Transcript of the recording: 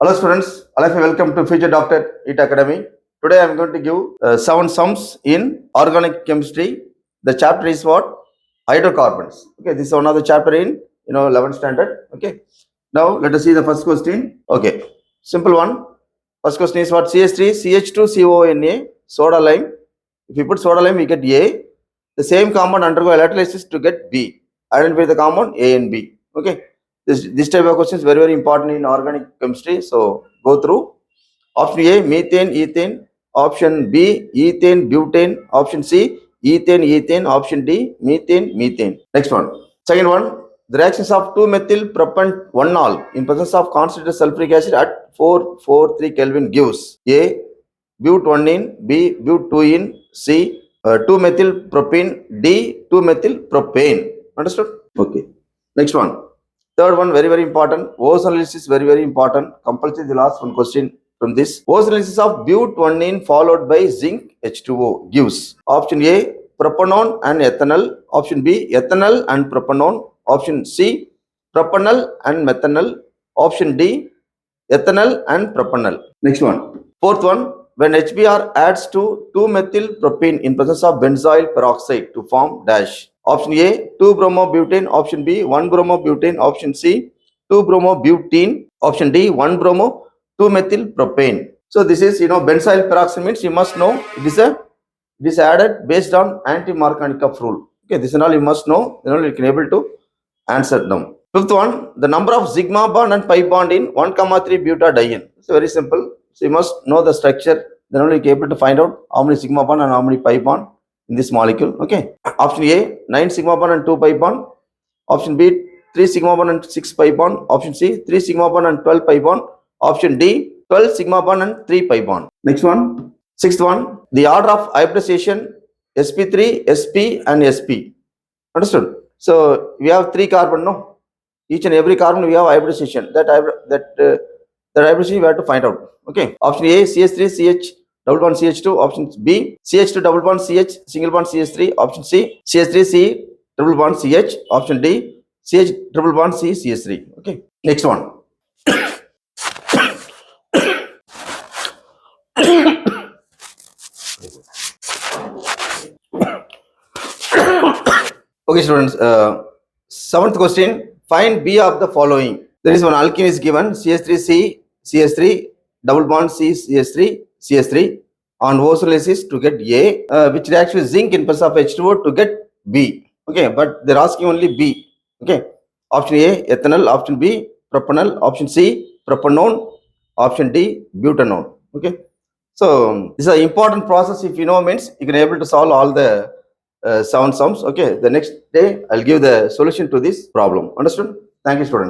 Hello students, all of you welcome to Future Doctor NEET Academy. Today I am going to give 7 sums in organic chemistry. The chapter is what? Hydrocarbons. Okay, this is one of the chapter in 11th standard. Okay, now let us see the first question. Okay, simple one. First question is what? CH3, CH2, CONA, soda lime. If you put soda lime, we get A. The same compound undergo electrolysis to get B. Identify the compound A and B. Okay. This type of question is very, very important in organic chemistry. So go through. Option A, methane, ethane. Option B, ethane, butane. Option C, ethane, ethane. Option D, methane, methane. Next one. Second one, the reactions of 2-methyl propent 1-ol in presence of concentrated sulfuric acid at 443 Kelvin gives A, but1-ene, B, but2-ene, C, 2-methyl propene, D, 2-methyl propane. Understood? Okay. Next one. Third one, very, very important. Ozone analysis is very, very important. Compulsory the last one question from this. Ozone analysis of but1-ene followed by zinc H2O gives option A, propanol and ethanol. Option B, ethanol and propanol. Option C, propanol and methanol. Option D, ethanol and propanol. Next one. Fourth one, when HBr adds to 2-methyl propene in presence of benzoyl peroxide to form dash. Option A, 2-bromobutane. Option B, 1-bromobutane. Option C, 2-bromobutene. Option D, 1-bromo-2-methyl propane. So this is, benzyl peroxide means you must know it is added based on anti-Markovnikov rule. Okay, this is all you must know. Then only you can able to answer them. Fifth one, the number of sigma bond and pi bond in 1,3 butadiene. It's very simple. So you must know the structure. Then only you can able to find out how many sigma bond and how many pi bond in this molecule. Okay. Option A, 9 sigma bond and 2 pi bond. Option B, 3 sigma bond and 6 pi bond. Option C, 3 sigma bond and 12 pi bond. Option D, 12 sigma bond and 3 pi bond. Next one. Sixth one, the order of hybridization sp3, sp and sp. Understood? So we have 3 carbon, no? Each and every carbon we have hybridization. That hybridization we have to find out. Okay. Option A, CH3, CH double bond CH2. Option B, CH2 double bond CH single bond CH3. Option C, CH3 C double bond CH. Option D, CH double bond C CH3. Okay. Next one. Okay, students. Seventh question. Find B of the following. There is one alkene is given CH3C CH3 double bond C CH3 CH3 on ozone analysis to get A, which reacts with zinc in presence of H2O to get B. Okay, but they're asking only B. Okay. Option A, ethanol. Option B, propanol. Option C, propanone. Option D, butanol. Okay. So this is an important process. If you know means you can able to solve all the 7 sums. Okay. The next day I'll give the solution to this problem. Understood? Thank you, students.